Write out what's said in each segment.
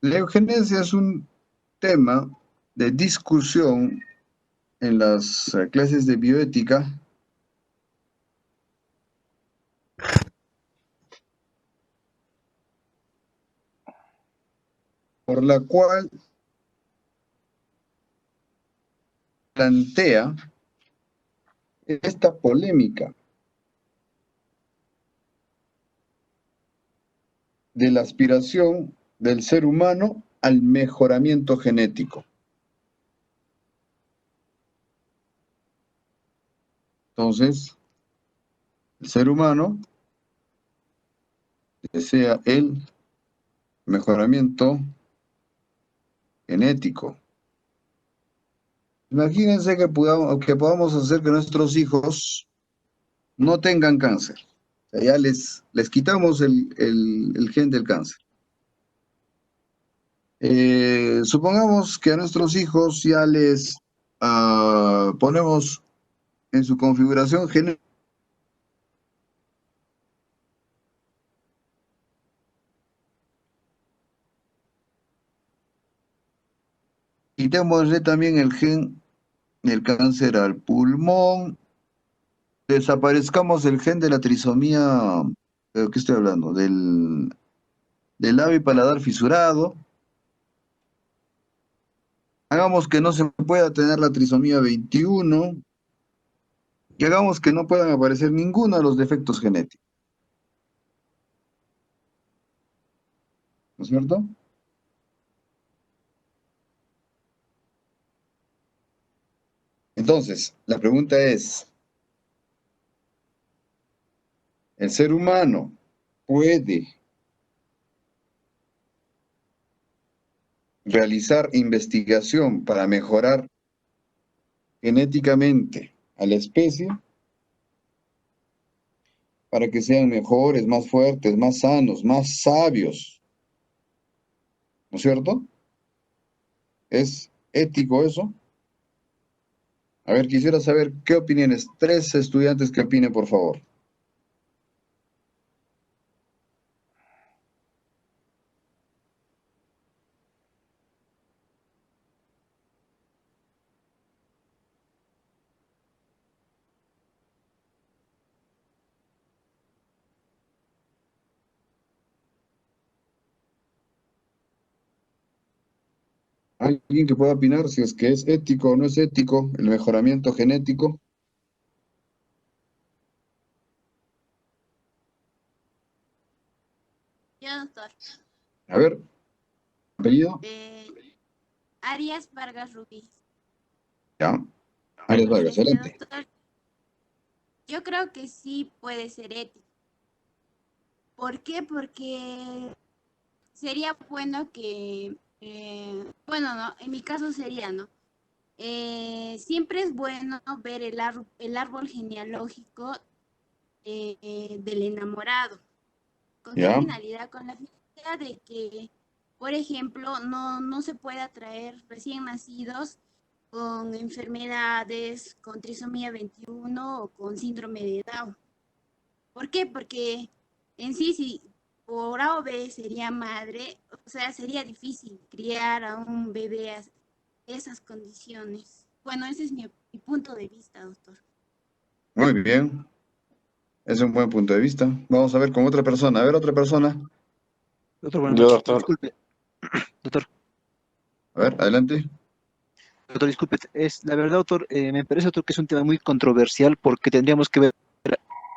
La eugenesia es un tema de discusión en las clases de bioética, por la cual plantea esta polémica de la aspiración del ser humano al mejoramiento genético. Entonces, el ser humano desea el mejoramiento genético. Imagínense que podamos hacer que nuestros hijos no tengan cáncer. O sea, ya les quitamos el gen del cáncer. Supongamos que a nuestros hijos ya les ponemos en su configuración genética, quitémosle también el gen del cáncer al pulmón, desaparezcamos el gen de la trisomía, ¿qué estoy hablando? Del labio y paladar fisurado, hagamos que no se pueda tener la trisomía 21 y hagamos que no puedan aparecer ninguno de los defectos genéticos, ¿no es cierto? Entonces, la pregunta es, ¿el ser humano puede realizar investigación para mejorar genéticamente a la especie, para que sean mejores, más fuertes, más sanos, más sabios, ¿no es cierto? ¿Es ético eso? A ver, quisiera saber qué opiniones. Tres estudiantes que opinen, por favor. ¿Alguien que pueda opinar si es que es ético o no es ético el mejoramiento genético? Yo, doctor. A ver, apellido. Eh, Arias Vargas Rubí. Ya. Arias Vargas, adelante. Doctor, yo creo que sí puede ser ético. ¿Por qué? Porque sería bueno que, bueno, no, en mi caso sería, ¿no? Siempre es bueno ver el árbol genealógico del enamorado. ¿Con qué Ya. finalidad? Con la finalidad de que, por ejemplo, no se pueda traer recién nacidos con enfermedades, con trisomía 21 o con síndrome de Down. ¿Por qué? Porque en sí, si por A o B sería madre, o sea, sería difícil criar a un bebé a esas condiciones. Bueno, ese es mi punto de vista, doctor. Muy bien. Es un buen punto de vista. Vamos a ver con otra persona. A ver, otra persona. Doctor, buenas Yo, noches. doctor. Disculpe, doctor, A ver, adelante. doctor, disculpe. La verdad, doctor, me parece, doctor, que es un tema muy controversial porque tendríamos que ver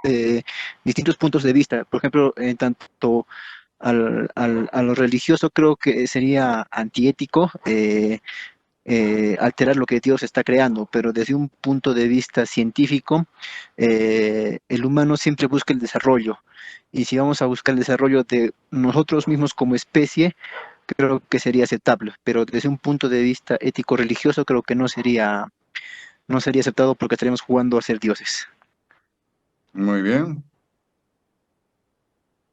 eh, distintos puntos de vista. Por ejemplo, en tanto a lo religioso, creo que sería antiético alterar lo que Dios está creando, pero desde un punto de vista científico, el humano siempre busca el desarrollo. Y si vamos a buscar el desarrollo de nosotros mismos como especie, creo que sería aceptable, pero desde un punto de vista ético-religioso creo que no sería aceptado porque estaríamos jugando a ser dioses. Muy bien.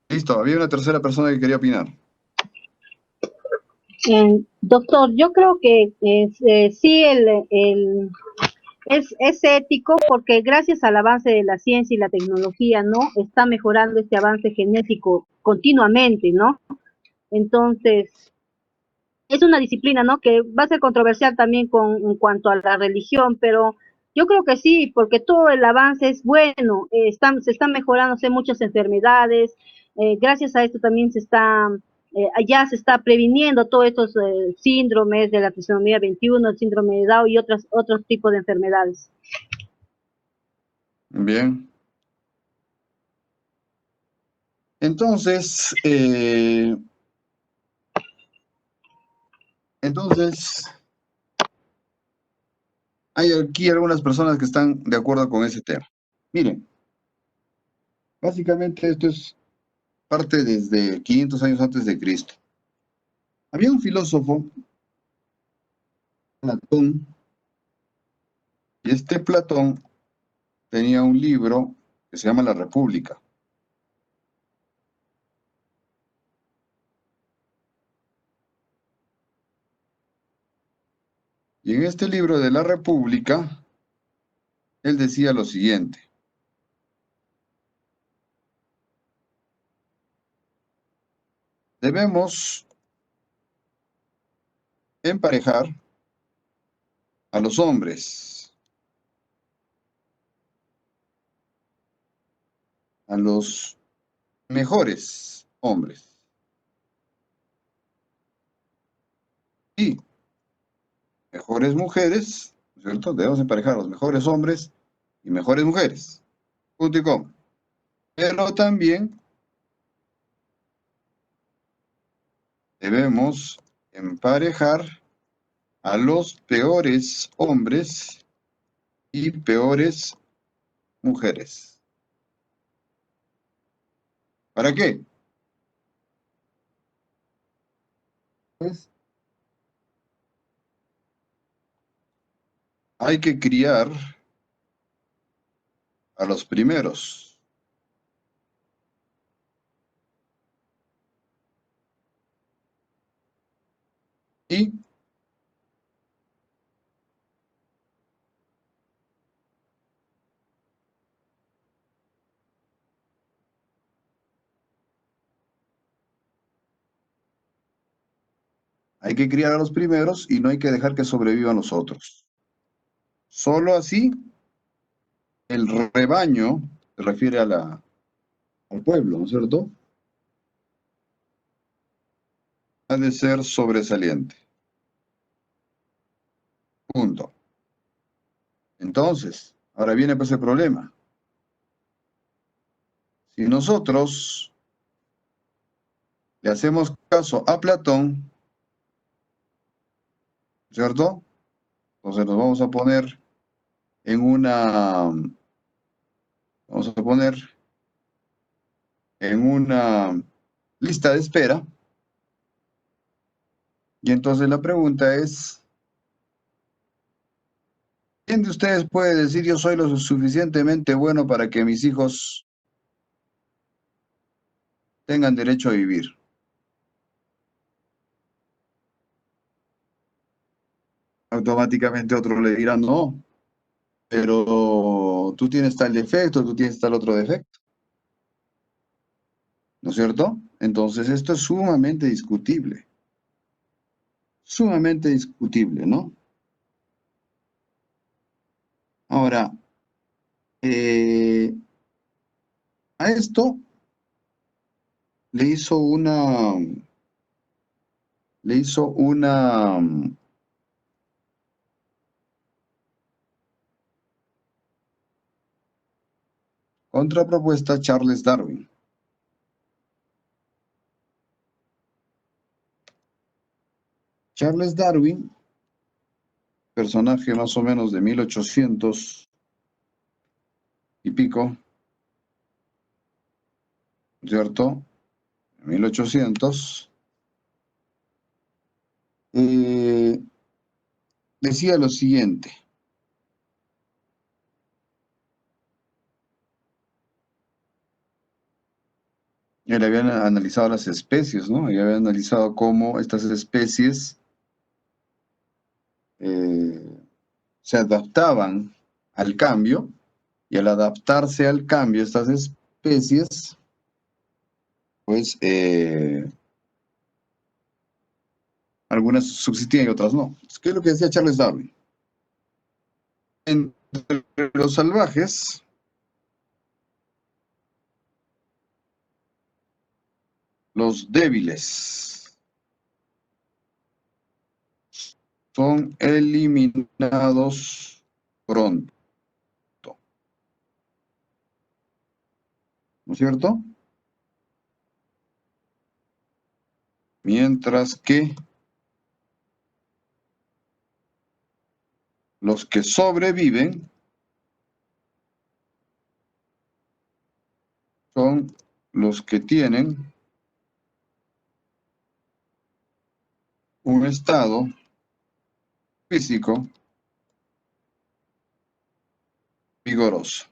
Listo. Había una tercera persona que quería opinar. Doctor, yo creo que sí es ético porque gracias al avance de la ciencia y la tecnología, ¿no? Está mejorando este avance genético continuamente, ¿no? Entonces, es una disciplina, ¿no? Que va a ser controversial también en cuanto a la religión, pero yo creo que sí, porque todo el avance es bueno, se están mejorándose muchas enfermedades, gracias a esto también ya se está previniendo todos estos síndromes de la trisomía 21, el síndrome de Down y otros tipos de enfermedades. Bien. Entonces, hay aquí algunas personas que están de acuerdo con ese tema. Miren, básicamente esto es parte desde 500 años antes de Cristo. Había un filósofo, Platón, y este Platón tenía un libro que se llama La República. Y en este libro de La República, él decía lo siguiente: debemos emparejar a los hombres, a los mejores hombres, y mejores mujeres, ¿no es cierto? Debemos emparejar a los mejores hombres y mejores mujeres. Punto y coma. Pero también debemos emparejar a los peores hombres y peores mujeres. ¿Para qué? Pues hay que criar a los primeros. Y hay que criar a los primeros y no hay que dejar que sobrevivan los otros. Solo así el rebaño, se refiere al pueblo, ¿no es cierto?, ha de ser sobresaliente. Punto. Entonces, ahora viene pues el problema. Si nosotros le hacemos caso a Platón, ¿cierto? Entonces nos vamos a poner en una lista de espera. Y entonces la pregunta es, ¿quién de ustedes puede decir yo soy lo suficientemente bueno para que mis hijos tengan derecho a vivir? Automáticamente otro le dirá, no, pero tú tienes tal defecto, tú tienes tal otro defecto, ¿no es cierto? Entonces esto es sumamente discutible, ¿no? Ahora, a esto le hizo una contrapropuesta Charles Darwin. Charles Darwin, personaje más o menos de 1800 y pico, ¿cierto? 1800, decía lo siguiente. Él había analizado las especies, ¿no? Y había analizado cómo estas especies se adaptaban al cambio, y al adaptarse al cambio estas especies, pues Algunas subsistían y otras no. ¿Qué es lo que decía Charles Darwin? Entre los salvajes, los débiles son eliminados pronto, ¿no es cierto? Mientras que los que sobreviven son los que tienen un estado físico vigoroso.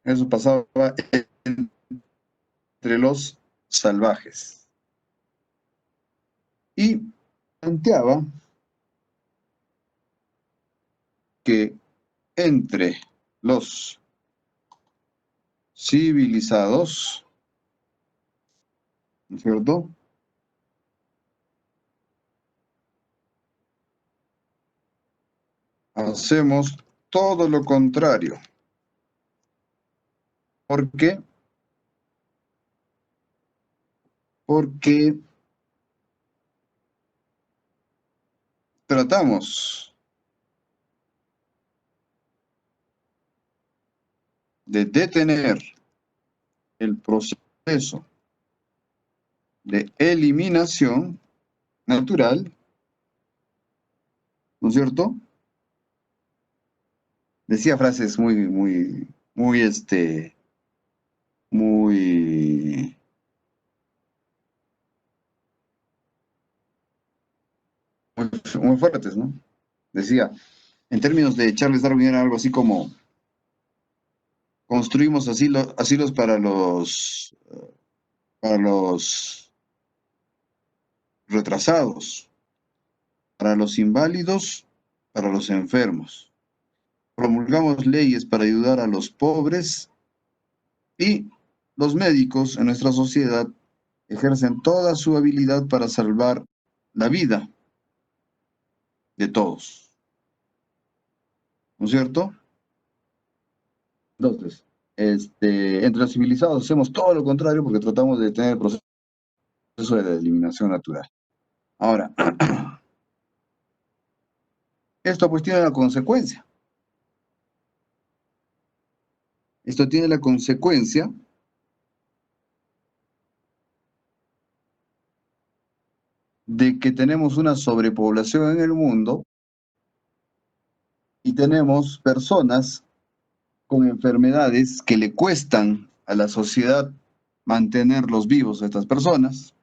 Eso pasaba entre los salvajes. Y planteaba que entre los civilizados, ¿no es cierto?, hacemos todo lo contrario. ¿Por qué? Porque tratamos de detener el proceso de eliminación natural, ¿no es cierto? Decía frases muy, muy fuertes, ¿no? Decía, en términos de Charles Darwin era algo así como, construimos asilos para los retrasados, para los inválidos, para los enfermos. Promulgamos leyes para ayudar a los pobres y los médicos en nuestra sociedad ejercen toda su habilidad para salvar la vida de todos. ¿No es cierto? Entonces, entre los civilizados hacemos todo lo contrario porque tratamos de tener el proceso de la eliminación natural. Ahora, esto pues tiene la consecuencia. Esto tiene la consecuencia de que tenemos una sobrepoblación en el mundo y tenemos personas con enfermedades que le cuestan a la sociedad mantenerlos vivos a estas personas.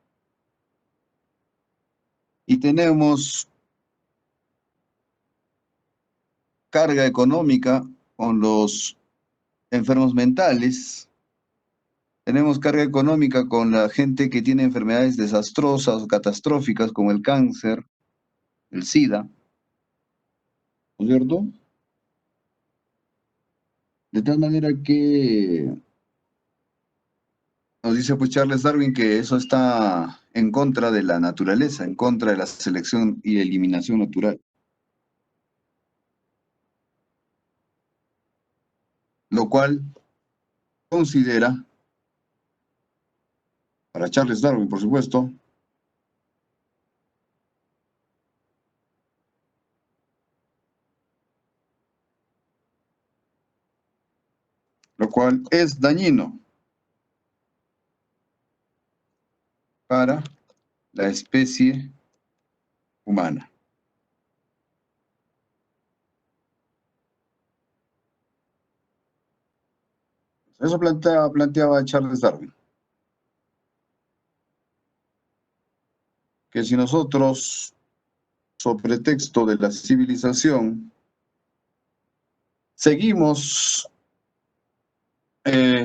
Y tenemos carga económica con los enfermos mentales. Tenemos carga económica con la gente que tiene enfermedades desastrosas o catastróficas como el cáncer, el SIDA, ¿no es cierto? De tal manera que nos dice pues Charles Darwin que eso está en contra de la naturaleza, en contra de la selección y eliminación natural. Lo cual considera, para Charles Darwin por supuesto, lo cual es dañino para la especie humana. Eso planteaba Charles Darwin. Que si nosotros, sobre pretexto de la civilización, seguimos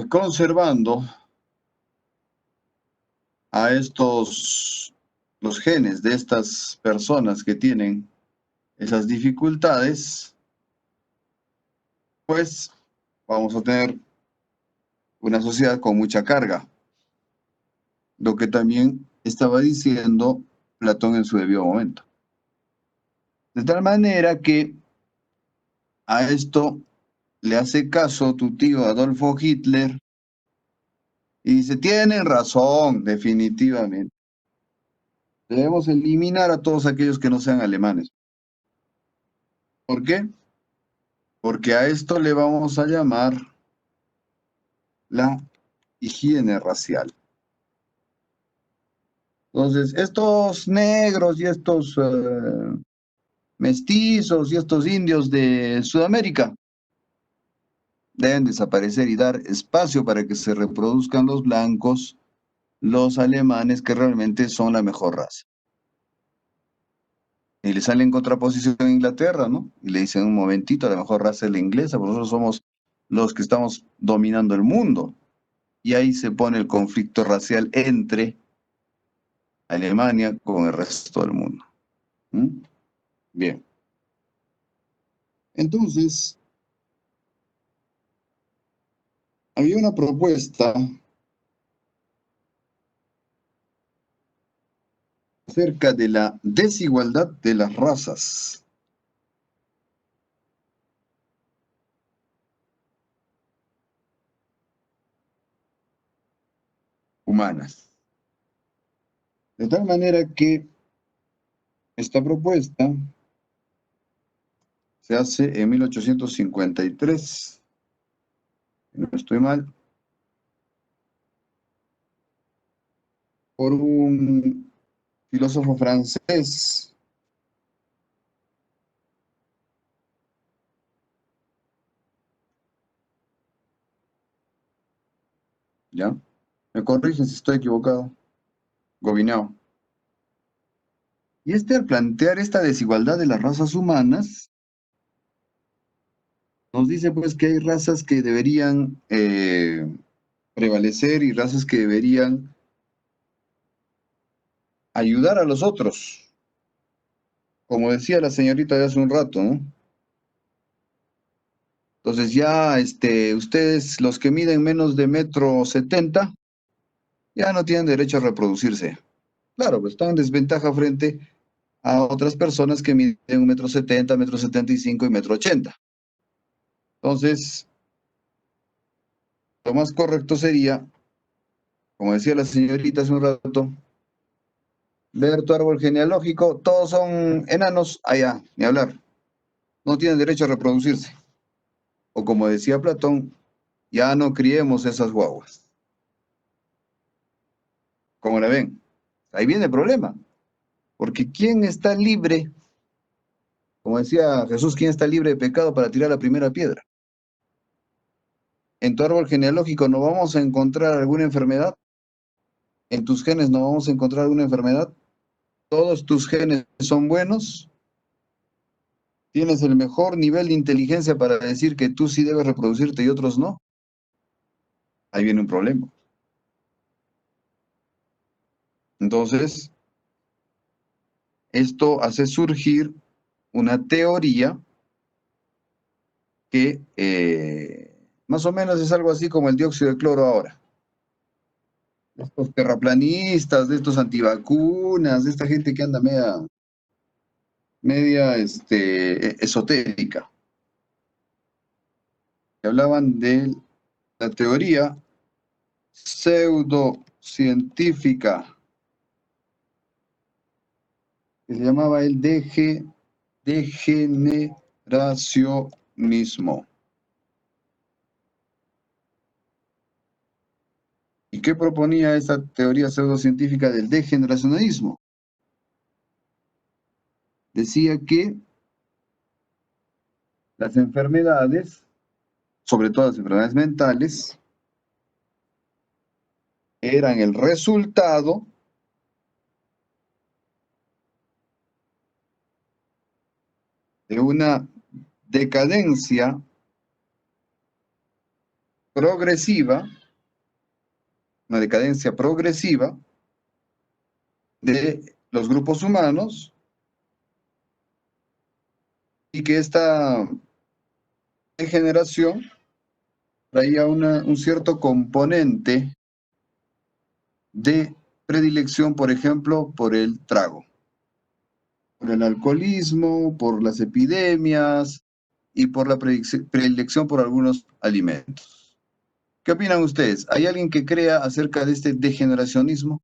conservando a los genes de estas personas que tienen esas dificultades, pues vamos a tener una sociedad con mucha carga, lo que también estaba diciendo Platón en su debido momento. De tal manera que a esto le hace caso tu tío Adolfo Hitler y dice, tienen razón, definitivamente. Debemos eliminar a todos aquellos que no sean alemanes. ¿Por qué? Porque a esto le vamos a llamar la higiene racial. Entonces, estos negros y estos mestizos y estos indios de Sudamérica deben desaparecer y dar espacio para que se reproduzcan los blancos, los alemanes, que realmente son la mejor raza. Y le sale en contraposición a Inglaterra, ¿no? Y le dicen un momentito, la mejor raza es la inglesa, porque nosotros somos los que estamos dominando el mundo. Y ahí se pone el conflicto racial entre Alemania con el resto del mundo. ¿Mm? Bien. Entonces, había una propuesta acerca de la desigualdad de las razas. Humanas. De tal manera que esta propuesta se hace en 1853, si no estoy mal, por un filósofo francés, ¿ya? Me corrigen si estoy equivocado. Gobineau. Y al plantear esta desigualdad de las razas humanas, nos dice pues que hay razas que deberían prevalecer y razas que deberían ayudar a los otros. Como decía la señorita de hace un rato, ¿no? Entonces ya ustedes, los que miden menos de 1,70 m, ya no tienen derecho a reproducirse. Claro, pues están en desventaja frente a otras personas que miden 1,70 m, 1,75 m y 1,80 m. Entonces, lo más correcto sería, como decía la señorita hace un rato, ver tu árbol genealógico, todos son enanos, allá, ni hablar. No tienen derecho a reproducirse. O como decía Platón, ya no criemos esas guaguas. ¿Cómo la ven? Ahí viene el problema. Porque ¿quién está libre? Como decía Jesús, ¿quién está libre de pecado para tirar la primera piedra? En tu árbol genealógico no vamos a encontrar alguna enfermedad. En tus genes no vamos a encontrar alguna enfermedad. Todos tus genes son buenos. Tienes el mejor nivel de inteligencia para decir que tú sí debes reproducirte y otros no. Ahí viene un problema. Entonces, esto hace surgir una teoría que más o menos es algo así como el dióxido de cloro ahora. Estos terraplanistas, de estos antivacunas, de esta gente que anda media esotérica, que hablaban de la teoría pseudocientífica, que se llamaba el degeneracionismo. ¿Y qué proponía esta teoría pseudocientífica del degeneracionismo? Decía que las enfermedades, sobre todo las enfermedades mentales, eran el resultado de una decadencia progresiva, de los grupos humanos, y que esta degeneración traía un cierto componente de predilección, por ejemplo, por el trago, por el alcoholismo, por las epidemias y por la predilección por algunos alimentos. ¿Qué opinan ustedes? ¿Hay alguien que crea acerca de este degeneracionismo?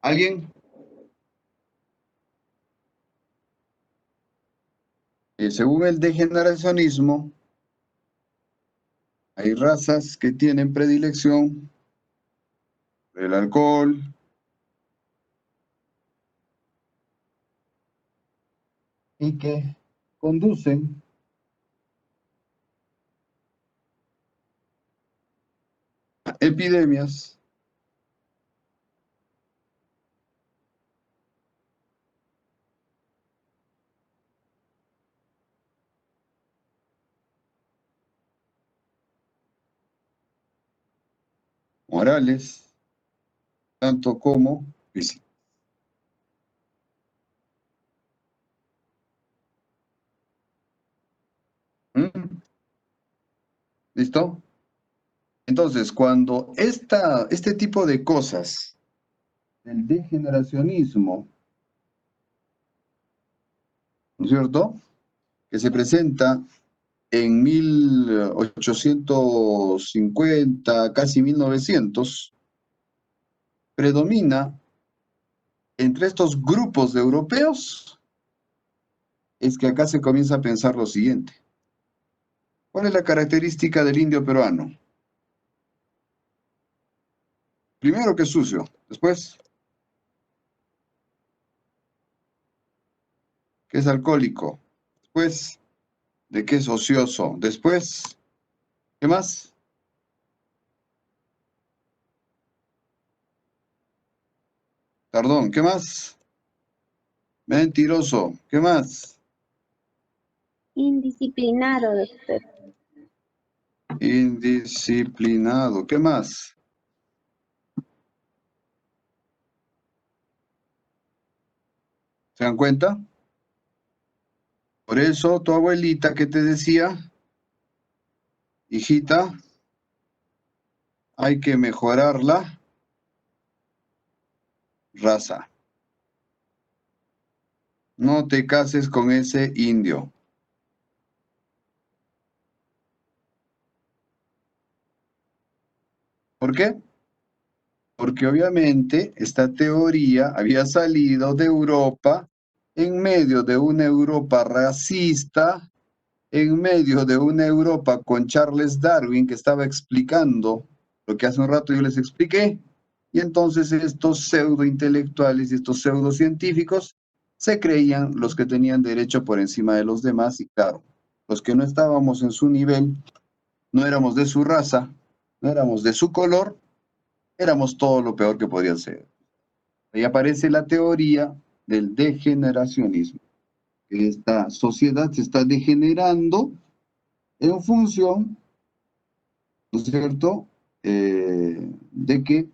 ¿Alguien? Según el degeneracionismo, hay razas que tienen predilección por el alcohol y que conducen a epidemias morales, tanto como físicas. ¿Mm? ¿Listo? Entonces, cuando este tipo de cosas, el degeneracionismo, ¿no es cierto?, que se presenta en 1850, casi 1900, predomina entre estos grupos de europeos, es que acá se comienza a pensar lo siguiente. ¿Cuál es la característica del indio peruano? Primero que es sucio, después que es alcohólico, después de que es ocioso, después, ¿qué más? Perdón, ¿qué más? Mentiroso, ¿qué más? Indisciplinado, doctor. Indisciplinado, ¿qué más? ¿Se dan cuenta? Por eso tu abuelita que te decía, hijita, hay que mejorar la raza. No te cases con ese indio. ¿Por qué? Porque obviamente esta teoría había salido de Europa en medio de una Europa racista, en medio de una Europa con Charles Darwin que estaba explicando lo que hace un rato yo les expliqué, y entonces estos pseudo intelectuales y estos pseudo científicos se creían los que tenían derecho por encima de los demás, y claro, los que no estábamos en su nivel, no éramos de su raza, no éramos de su color, éramos todo lo peor que podían ser. Ahí aparece la teoría del degeneracionismo. Esta sociedad se está degenerando en función, ¿no es cierto?, de que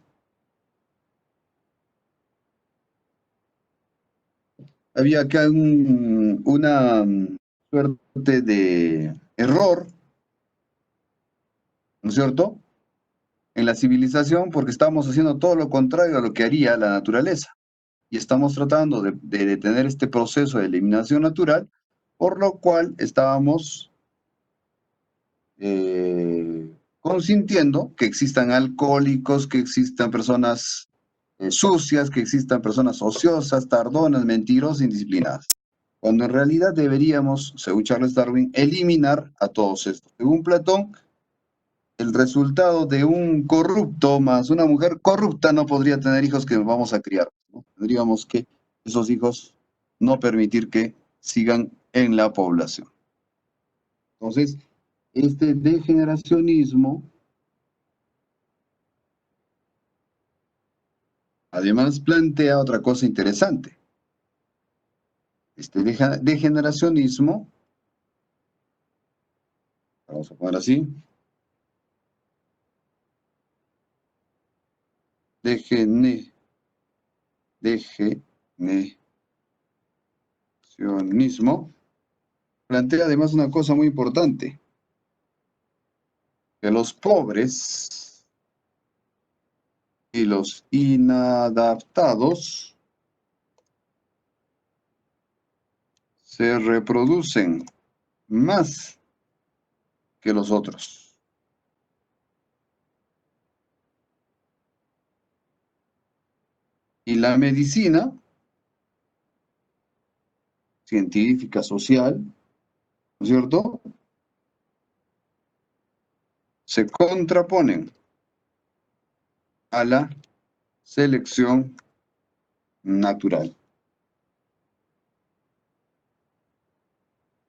había acá una suerte de error, ¿no es cierto?, en la civilización, porque estamos haciendo todo lo contrario a lo que haría la naturaleza. Y estamos tratando de detener este proceso de eliminación natural, por lo cual estábamos consintiendo que existan alcohólicos, que existan personas sucias, que existan personas ociosas, tardonas, mentirosas, indisciplinadas. Cuando en realidad deberíamos, según Charles Darwin, eliminar a todos estos. Según Platón, el resultado de un corrupto más una mujer corrupta no podría tener hijos que vamos a criar, ¿no? Tendríamos que esos hijos no permitir que sigan en la población. Entonces, Este degeneracionismo, además, plantea otra cosa interesante. Este degeneracionismo, vamos a poner así, degeneracionismo, plantea además una cosa muy importante, que los pobres y los inadaptados se reproducen más que los otros. Y la medicina científica, social, ¿no es cierto?, se contraponen a la selección natural,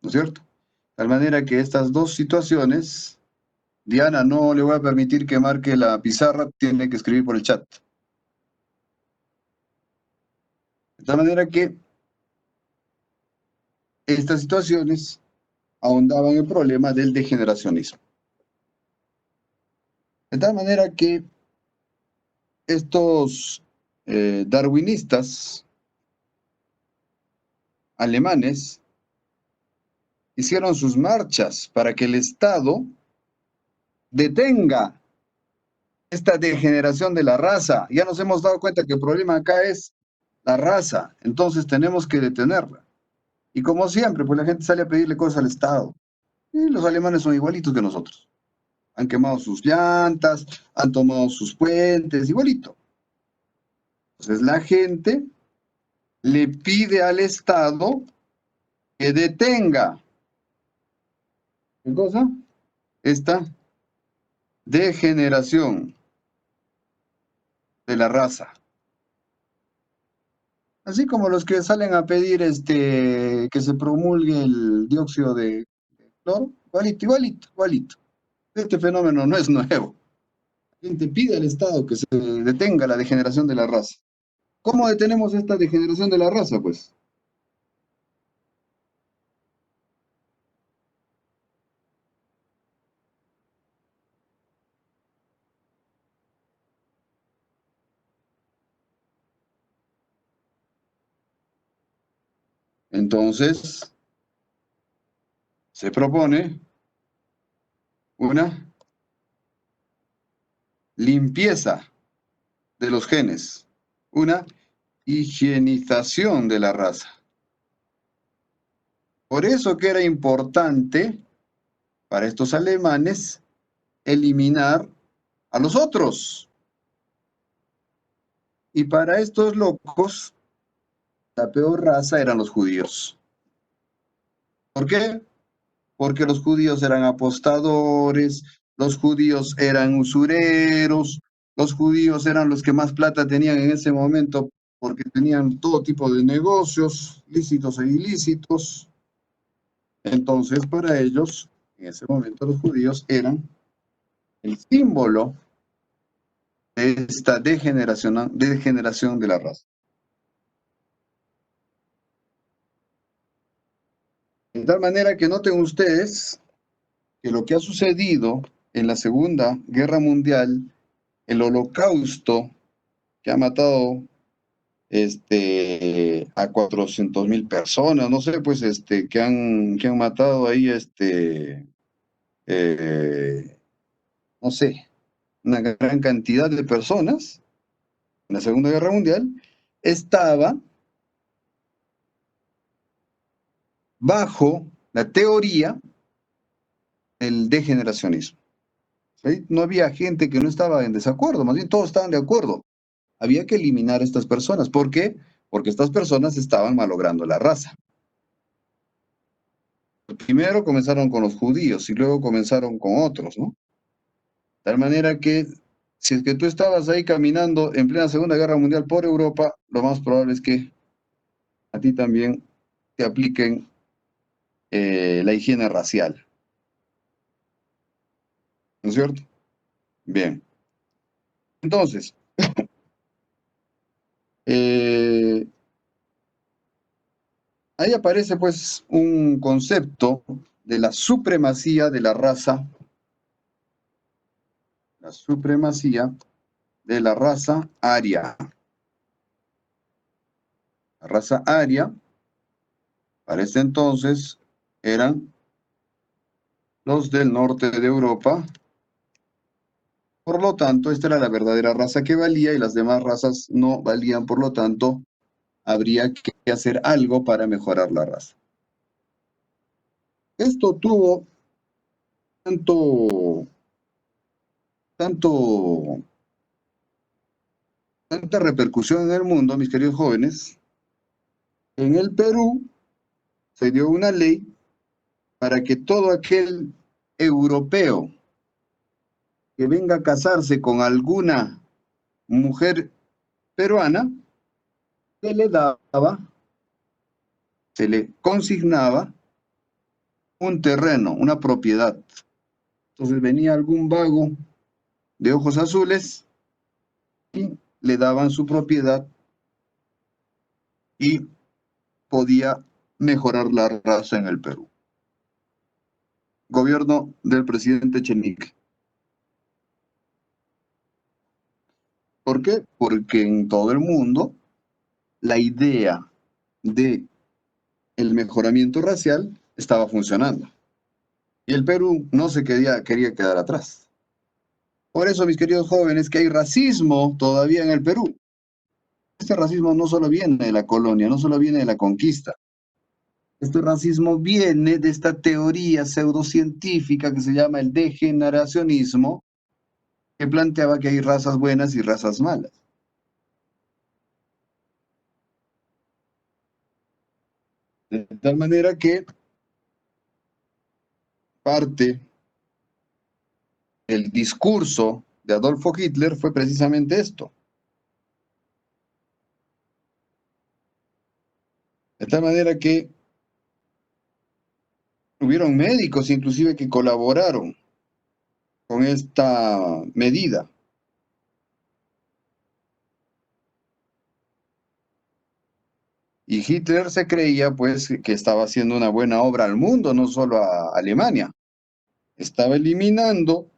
¿no es cierto? De tal manera que estas dos situaciones, Diana, no le voy a permitir que marque la pizarra, tiene que escribir por el chat. De tal manera que estas situaciones ahondaban el problema del degeneracionismo. De tal manera que estos darwinistas alemanes hicieron sus marchas para que el Estado detenga esta degeneración de la raza. Ya nos hemos dado cuenta que el problema acá es la raza, entonces tenemos que detenerla. Y como siempre, pues la gente sale a pedirle cosas al Estado. Y los alemanes son igualitos que nosotros. Han quemado sus llantas, han tomado sus puentes, igualito. Entonces la gente le pide al Estado que detenga, ¿qué cosa? Esta degeneración de la raza. Así como los que salen a pedir que se promulgue el dióxido de cloro, igualito, igualito, igualito. Este fenómeno no es nuevo. La gente pide al Estado que se detenga la degeneración de la raza. ¿Cómo detenemos esta degeneración de la raza, pues? Entonces, se propone una limpieza de los genes, una higienización de la raza. Por eso que era importante para estos alemanes eliminar a los otros. Y para estos locos, la peor raza eran los judíos. ¿Por qué? Porque los judíos eran apostadores, los judíos eran usureros, los judíos eran los que más plata tenían en ese momento porque tenían todo tipo de negocios, lícitos e ilícitos. Entonces, para ellos, en ese momento los judíos eran el símbolo de esta degeneración de la raza. De tal manera que noten ustedes que lo que ha sucedido en la Segunda Guerra Mundial, el Holocausto, que ha matado a 400,000 personas, no sé, pues, que han matado ahí, no sé, una gran cantidad de personas en la Segunda Guerra Mundial, estaba bajo la teoría del degeneracionismo. ¿Sí? No había gente que no estaba en desacuerdo, más bien todos estaban de acuerdo. Había que eliminar a estas personas. ¿Por qué? Porque estas personas estaban malogrando la raza. Primero comenzaron con los judíos y luego comenzaron con otros, ¿no? De tal manera que si es que tú estabas ahí caminando en plena Segunda Guerra Mundial por Europa, lo más probable es que a ti también te apliquen la higiene racial. ¿no es cierto? Bien. Entonces, eh, ahí aparece pues un concepto de la supremacía de la supremacía de la raza aria. La raza aria, para ese entonces, eran los del norte de Europa. Por lo tanto, esta era la verdadera raza que valía y las demás razas no valían, por lo tanto, habría que hacer algo para mejorar la raza. Esto tuvo tanto, tanto, tanta repercusión en el mundo, mis queridos jóvenes. En el Perú se dio una ley para que todo aquel europeo que venga a casarse con alguna mujer peruana, se le daba, se le consignaba un terreno, una propiedad. Entonces venía algún vago de ojos azules y le daban su propiedad y podía mejorar la raza en el Perú. Gobierno del presidente Echenique. ¿Por qué? Porque en todo el mundo la idea de el mejoramiento racial estaba funcionando. Y el Perú no se quería quedar atrás. Por eso, mis queridos jóvenes, que hay racismo todavía en el Perú. Este racismo no solo viene de la colonia, no solo viene de la conquista. Este racismo viene de esta teoría pseudocientífica que se llama el degeneracionismo, que planteaba que hay razas buenas y razas malas. De tal manera que parte del discurso de Adolfo Hitler fue precisamente esto. De tal manera que hubieron médicos inclusive que colaboraron con esta medida. Y Hitler se creía pues que estaba haciendo una buena obra al mundo, no solo a Alemania. Estaba eliminando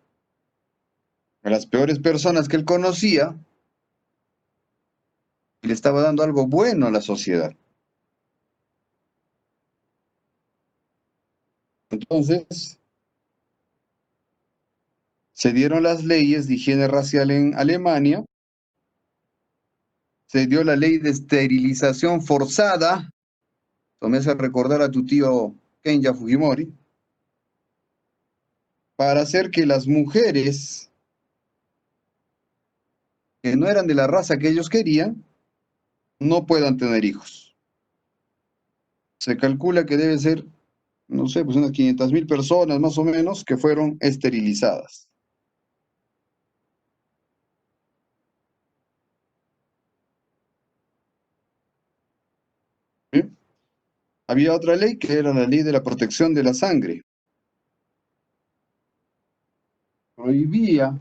a las peores personas que él conocía y le estaba dando algo bueno a la sociedad. Entonces, se dieron las leyes de higiene racial en Alemania, se dio la ley de esterilización forzada, me hace recordar a tu tío Kenya Fujimori, para hacer que las mujeres que no eran de la raza que ellos querían, no puedan tener hijos. Se calcula que debe ser, no sé, pues unas 500,000 personas más o menos que fueron esterilizadas. ¿Sí? Había otra ley que era la ley de la protección de la sangre. Prohibía,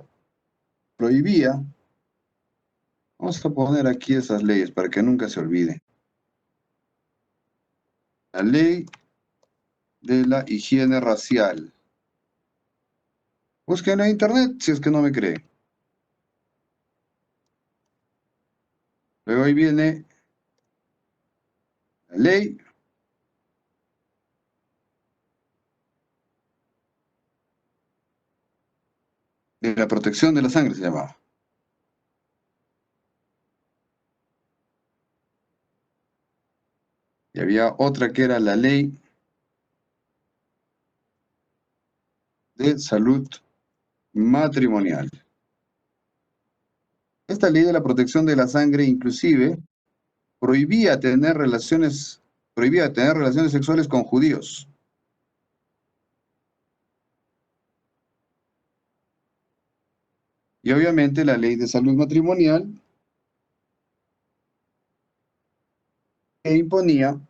vamos a poner aquí esas leyes para que nunca se olvide. La ley de la higiene racial. Busquen en internet si es que no me cree. Luego ahí viene la ley de la protección de la sangre, se llamaba. Y había otra que era la ley de salud matrimonial. Esta ley de la protección de la sangre inclusive prohibía tener relaciones sexuales con judíos. Y obviamente la ley de salud matrimonial que imponía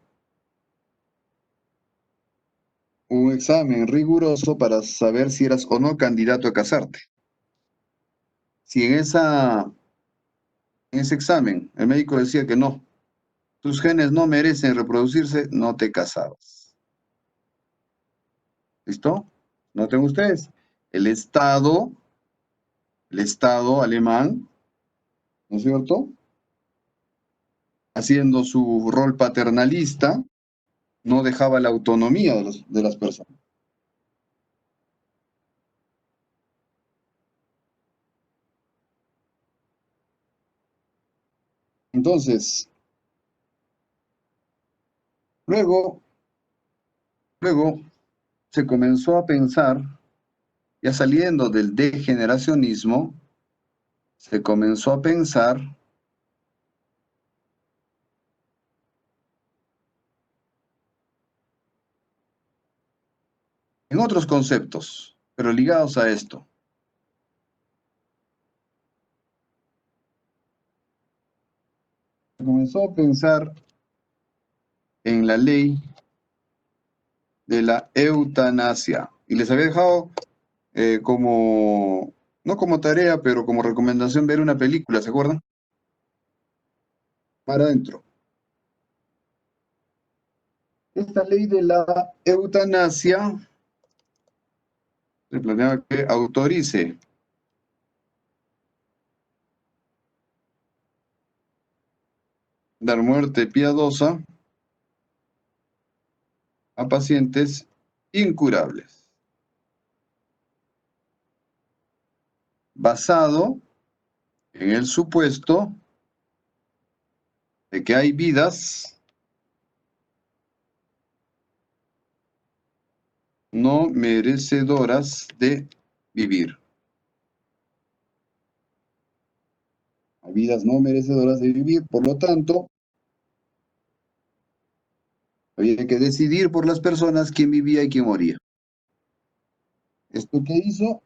un examen riguroso para saber si eras o no candidato a casarte. Si en ese examen el médico decía que no, tus genes no merecen reproducirse, no te casabas. ¿Listo? Noten ustedes, el Estado alemán, ¿no es cierto?, haciendo su rol paternalista, no dejaba la autonomía de las personas. Entonces, luego se comenzó a pensar, ya saliendo del degeneracionismo, se comenzó a pensar en otros conceptos, pero ligados a esto. Se comenzó a pensar en la ley de la eutanasia. Y les había dejado no como tarea, pero como recomendación ver una película, ¿se acuerdan? Para adentro. Esta ley de la eutanasia se plantea que autorice dar muerte piadosa a pacientes incurables, basado en el supuesto de que hay vidas no merecedoras de vivir. Hay vidas no merecedoras de vivir, por lo tanto, había que decidir por las personas quién vivía y quién moría. ¿Esto qué hizo?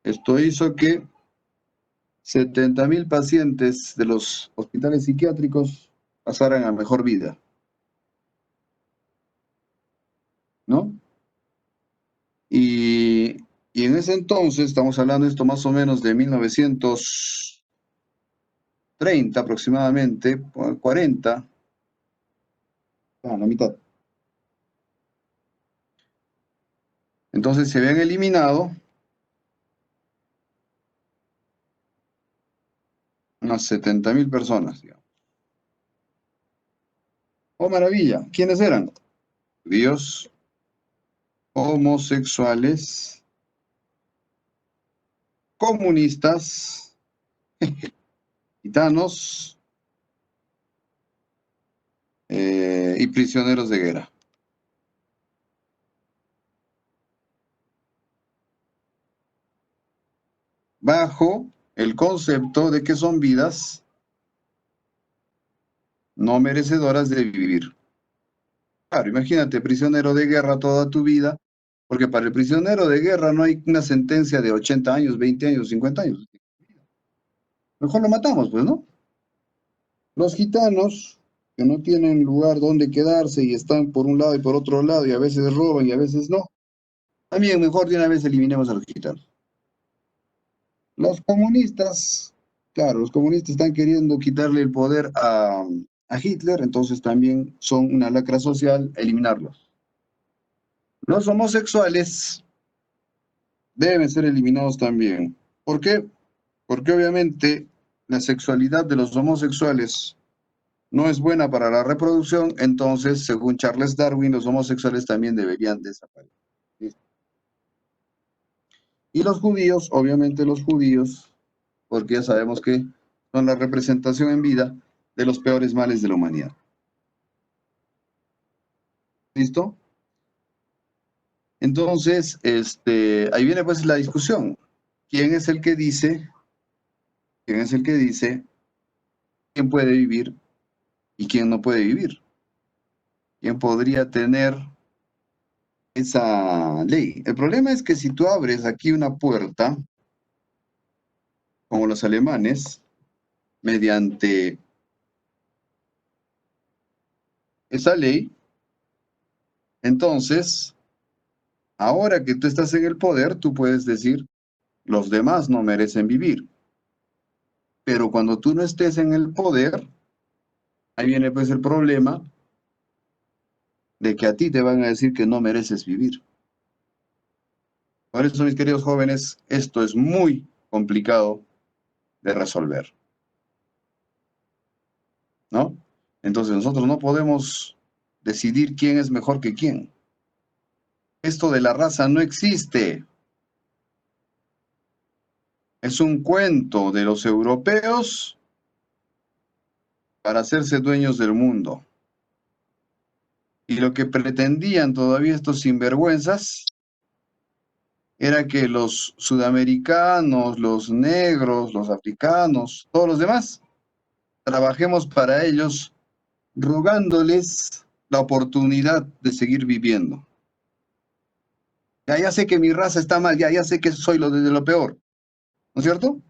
Esto hizo que 70.000 pacientes de los hospitales psiquiátricos pasaran a mejor vida, ¿no? Y en ese entonces, estamos hablando de esto más o menos de 1930 aproximadamente, 40, la mitad. Entonces se habían eliminado unas 70.000 personas, digamos. Oh, maravilla, ¿quiénes eran? Judíos, homosexuales, comunistas, gitanos y prisioneros de guerra. Bajo el concepto de que son vidas no merecedoras de vivir. Claro, imagínate, prisionero de guerra toda tu vida, porque para el prisionero de guerra no hay una sentencia de 80 años, 20 años, 50 años. Mejor lo matamos, pues, ¿no? Los gitanos, que no tienen lugar donde quedarse y están por un lado y por otro lado, y a veces roban y a veces no, también mejor de una vez eliminemos a los gitanos. Los comunistas, claro, los comunistas están queriendo quitarle el poder a Hitler, entonces también son una lacra social, eliminarlos. Los homosexuales deben ser eliminados también. ¿Por qué? Porque obviamente la sexualidad de los homosexuales no es buena para la reproducción, entonces, según Charles Darwin, los homosexuales también deberían desaparecer. Y los judíos, obviamente los judíos, porque ya sabemos que son la representación en vida de los peores males de la humanidad. ¿Listo? Entonces, ahí viene pues la discusión. ¿Quién es el que dice? ¿Quién es el que dice quién puede vivir y quién no puede vivir? ¿Quién podría tener esa ley? El problema es que si tú abres aquí una puerta, como los alemanes, mediante esa ley, Entonces, ahora que tú estás en el poder, tú puedes decir, los demás no merecen vivir. Pero cuando tú no estés en el poder, ahí viene pues el problema de que a ti te van a decir que no mereces vivir. Por eso, mis queridos jóvenes, esto es muy complicado de resolver, ¿no? Entonces nosotros no podemos decidir quién es mejor que quién. Esto de la raza no existe. Es un cuento de los europeos para hacerse dueños del mundo. Y lo que pretendían todavía estos sinvergüenzas era que los sudamericanos, los negros, los africanos, todos los demás, trabajemos para ellos, rogándoles la oportunidad de seguir viviendo. Ya sé que mi raza está mal, ya sé que soy lo de lo peor, ¿no es cierto?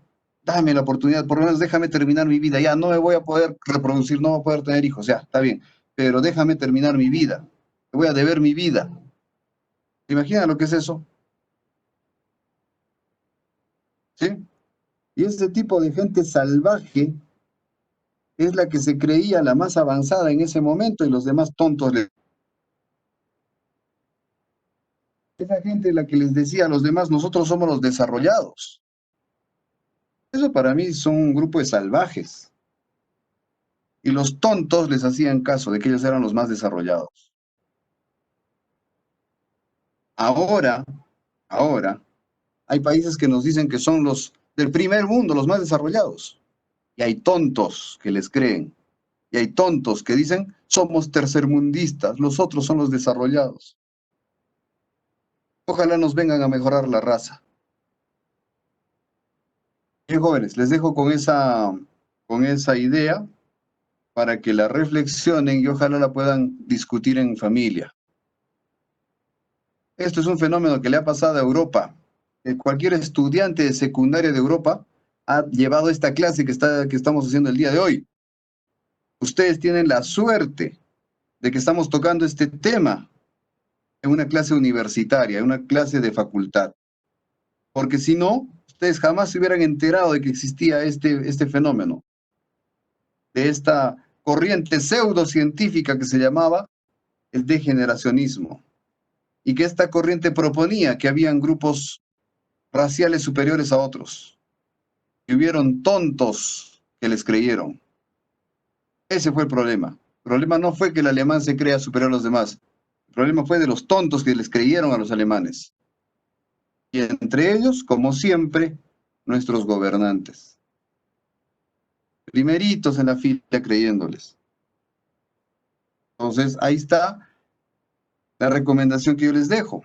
Dame la oportunidad, por lo menos déjame terminar mi vida, ya no me voy a poder reproducir, no voy a poder tener hijos, ya, está bien, pero déjame terminar mi vida, te voy a deber mi vida. ¿Se imagina lo que es eso? ¿Sí? Y ese tipo de gente salvaje es la que se creía la más avanzada en ese momento y los demás tontos. Esa gente es la que les decía a los demás, nosotros somos los desarrollados. Eso para mí son un grupo de salvajes. Y los tontos les hacían caso de que ellos eran los más desarrollados. Ahora, hay países que nos dicen que son los del primer mundo, los más desarrollados. Y hay tontos que les creen. Y hay tontos que dicen, somos tercermundistas, los otros son los desarrollados. Ojalá nos vengan a mejorar la raza. Bien, jóvenes, les dejo con esa idea para que la reflexionen y ojalá la puedan discutir en familia. Esto es un fenómeno que le ha pasado a Europa. Cualquier estudiante de secundaria de Europa ha llevado esta clase que estamos haciendo el día de hoy. Ustedes tienen la suerte de que estamos tocando este tema en una clase universitaria, en una clase de facultad. Porque si no, ustedes jamás se hubieran enterado de que existía este fenómeno, de esta corriente pseudocientífica que se llamaba el degeneracionismo, y que esta corriente proponía que habían grupos raciales superiores a otros, y hubieron tontos que les creyeron. Ese fue el problema. El problema no fue que el alemán se crea superior a los demás, el problema fue de los tontos que les creyeron a los alemanes. Y entre ellos, como siempre, nuestros gobernantes. Primeritos en la fila creyéndoles. Entonces, ahí está la recomendación que yo les dejo.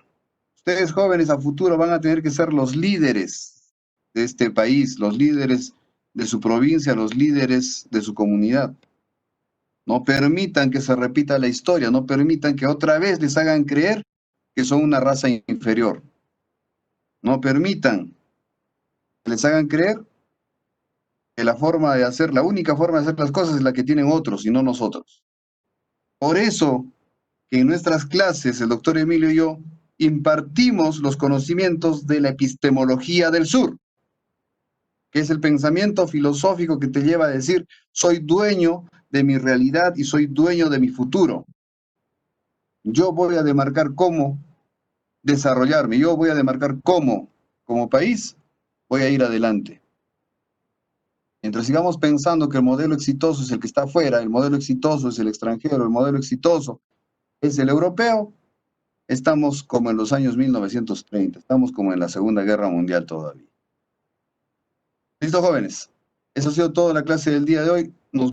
Ustedes jóvenes a futuro van a tener que ser los líderes de este país, los líderes de su provincia, los líderes de su comunidad. No permitan que se repita la historia, no permitan que otra vez les hagan creer que son una raza inferior. No permitan que les hagan creer que la única forma de hacer las cosas es la que tienen otros y no nosotros. Por eso que en nuestras clases, el doctor Emilio y yo, impartimos los conocimientos de la epistemología del sur, que es el pensamiento filosófico que te lleva a decir, soy dueño de mi realidad y soy dueño de mi futuro. Yo voy a demarcar cómo desarrollarme, yo voy a demarcar cómo, como país, voy a ir adelante. Mientras sigamos pensando que el modelo exitoso es el que está afuera, el modelo exitoso es el extranjero, el modelo exitoso es el europeo, estamos como en los años 1930, estamos como en la Segunda Guerra Mundial todavía. ¿Listo, jóvenes? Eso ha sido toda la clase del día de hoy.